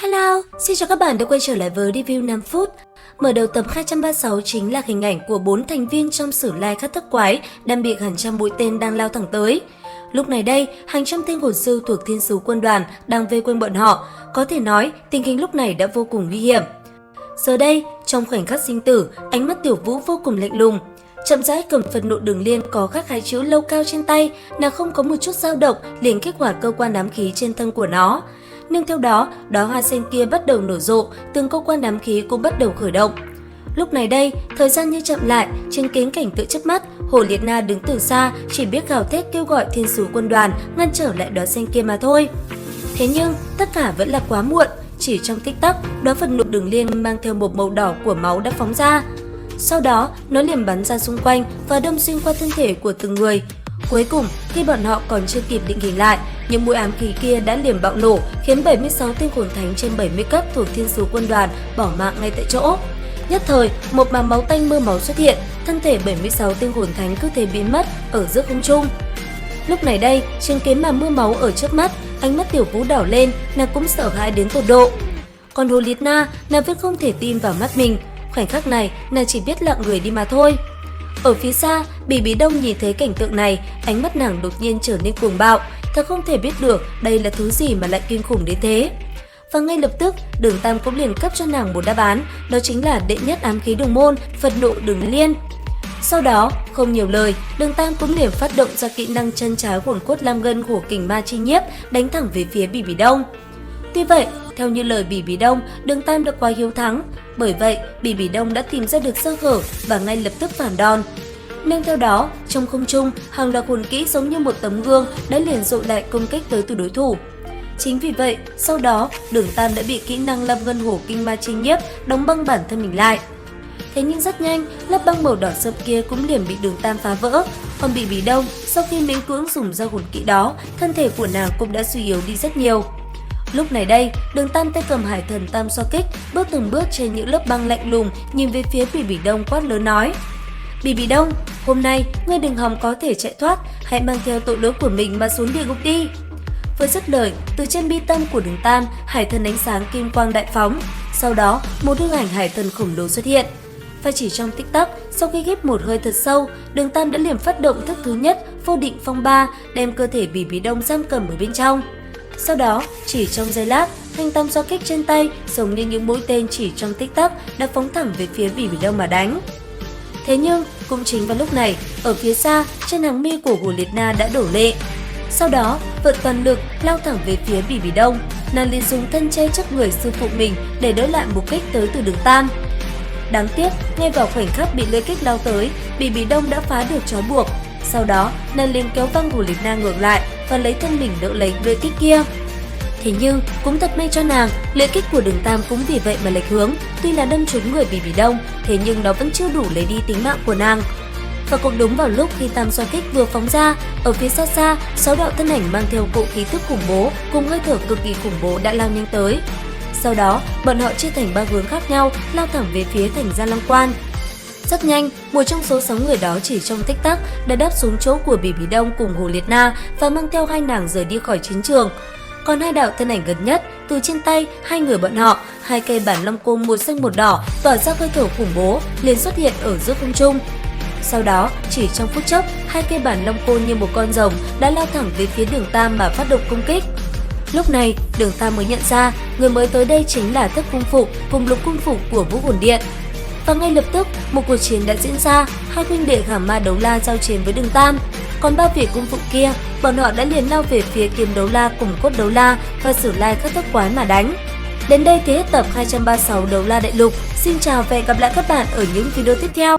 Hello, xin chào các bạn đã quay trở lại với review 5 phút. Mở đầu tập 236 chính là hình ảnh của 4 thành viên trong Sử Lai Khắc Thức Quái đang bị hàng trăm mũi tên đang lao thẳng tới. Lúc này đây, hàng trăm tên hồn sư thuộc Thiên Sứ Quân đoàn đang vây quanh bọn họ. Có thể nói, tình hình lúc này đã vô cùng nguy hiểm. Giờ đây, trong khoảnh khắc sinh tử, ánh mắt Tiểu Vũ vô cùng lạnh lùng. Chậm rãi cầm phật nộ đường liên có khắc hai chữ lâu cao trên tay, nàng không có một chút dao động liền kích hoạt cơ quan ám khí trên thân của nó. Nhưng theo đó, đóa hoa sen kia bắt đầu nở rộ, từng cơ quan ám khí cũng bắt đầu khởi động. Lúc này đây, thời gian như chậm lại, chứng kiến cảnh tượng trước mắt, Hồ Liệt Na đứng từ xa, chỉ biết gào thét kêu gọi Thiên Sứ Quân đoàn ngăn trở lại đóa sen kia mà thôi. Thế nhưng, tất cả vẫn là quá muộn, chỉ trong tích tắc, đóa phật nộ đường liên mang theo một màu đỏ của máu đã phóng ra. Sau đó, nó liền bắn ra xung quanh và đâm xuyên qua thân thể của từng người. Cuối cùng, khi bọn họ còn chưa kịp định hình lại, những mũi ám khí kia đã liền bạo nổ, khiến 76 tên hồn thánh trên 70 cấp thuộc Thiên Sứ Quân đoàn bỏ mạng ngay tại chỗ. Nhất thời, một màn máu tanh mưa máu xuất hiện, thân thể 76 tên hồn thánh cứ thế biến mất ở giữa không trung. Lúc này đây, chứng kiến màn mưa máu ở trước mắt, ánh mắt Tiểu Vũ đỏ lên, nàng cũng sợ hãi đến tột độ. Còn Hồ Liệt Na, nàng vẫn không thể tin vào mắt mình. Khoảnh khắc này, nàng chỉ biết lặng người đi mà thôi. Ở phía xa, Bỉ Bí Đông nhìn thấy cảnh tượng này, ánh mắt nàng đột nhiên trở nên cuồng bạo, thật không thể biết được đây là thứ gì mà lại kinh khủng đến thế. Và ngay lập tức, Đường Tam cũng liền cấp cho nàng một đáp án, đó chính là đệ nhất ám khí đường môn, phật nộ đường liên. Sau đó, không nhiều lời, Đường Tam cũng liền phát động ra kỹ năng chân trái hồn cốt lam ngân của kình ma chi nhiếp, đánh thẳng về phía Bỉ Bí Đông. Tuy vậy, theo như lời Bỉ Bí Đông, Đường Tam đã quá hiếu thắng, bởi vậy Bỉ Bí Đông đã tìm ra được sơ hở và ngay lập tức phản đòn. Nương theo đó, trong không trung, hàng loạt hồn kỹ giống như một tấm gương đã liền dội lại công kích tới từ đối thủ. Chính vì vậy, sau đó, Đường Tam đã bị kỹ năng lam ngân hổ kinh ma chi nhiếp đóng băng bản thân mình lại. Thế nhưng rất nhanh, lớp băng màu đỏ sậm kia cũng liền bị Đường Tam phá vỡ. Còn Bỉ Bí Đông, sau khi miễn cưỡng dùng ra hồn kỹ đó, thân thể của nàng cũng đã suy yếu đi rất nhiều. Lúc này đây, Đường Tam tay cầm hải thần tam xoa kích, bước từng bước trên những lớp băng lạnh lùng, nhìn về phía Bỉ Bí Đông quát lớn nói: Bỉ Bí Đông, hôm nay ngươi đừng hòng có thể chạy thoát, hãy mang theo tội lỗi của mình mà xuống địa ngục đi. Vừa dứt lời, từ trên bi tâm của Đường Tam, hải thần ánh sáng kim quang đại phóng. Sau đó, một hư ảnh hải thần khổng lồ xuất hiện. Và chỉ trong tích tắc, sau khi hít một hơi thật sâu, Đường Tam đã liền phát động thức thứ nhất, vô định phong ba, đem cơ thể Bỉ Bí Đông giam cầm ở bên trong. Sau đó, chỉ trong giây lát, thanh tam xoa kích trên tay giống như những mũi tên chỉ trong tích tắc đã phóng thẳng về phía Bỉ Bí Đông mà đánh. Thế nhưng, cũng chính vào lúc này, ở phía xa, trên hàng mi của Hồ Liệt Na đã đổ lệ. Sau đó, vận toàn lực lao thẳng về phía Bỉ Bí Đông, nàng liền dùng thân che trước người sư phụ mình để đỡ lại một kích tới từ Đường Tam. Đáng tiếc, ngay vào khoảnh khắc bị lưỡi kích lao tới, Bỉ Bí Đông đã phá được trói buộc. Sau đó, nàng liền kéo văng Hồ Liệt Na ngược lại và lấy thân mình đỡ lấy lưỡi kích kia. Thế nhưng, cũng thật may cho nàng, lưỡi kích của Đường Tam cũng vì vậy mà lệch hướng. Tuy là đâm trúng người Bỉ Bí Đông, thế nhưng nó vẫn chưa đủ lấy đi tính mạng của nàng. Và cũng đúng vào lúc khi tam xoa kích vừa phóng ra, ở phía xa xa, 6 đạo thân ảnh mang theo cỗ khí thức khủng bố cùng hơi thở cực kỳ khủng bố đã lao nhanh tới. Sau đó, bọn họ chia thành 3 hướng khác nhau, lao thẳng về phía thành Gia Long Quan. Rất nhanh, một trong số 6 người đó chỉ trong tích tắc đã đáp xuống chỗ của Bỉ Bí Đông cùng Hồ Liệt Na và mang theo hai nàng rời đi khỏi chiến trường. Còn hai đạo thân ảnh gần nhất, từ trên tay hai người bọn họ, hai cây bản long côn một xanh một đỏ tỏa ra hơi thở khủng bố liền xuất hiện ở giữa không trung. Sau đó, chỉ trong phút chốc, hai cây bản long côn như một con rồng đã lao thẳng về phía Đường Tam mà phát động công kích. Lúc này, Đường Tam mới nhận ra người mới tới đây chính là Thức Cung Phục cùng Lục Cung Phục của Vũ Hồn Điện. Và ngay lập tức, một cuộc chiến đã diễn ra, hai huynh đệ Hàm Ma Đấu La giao chiến với Đường Tam. Còn ba vị cung phụ kia, bọn họ đã liền lao về phía Kiếm Đấu La cùng Cốt Đấu La và Sử Lai Khắc Thức Quái mà đánh. Đến đây thì hết tập 236 Đấu La Đại Lục. Xin chào và hẹn gặp lại các bạn ở những video tiếp theo.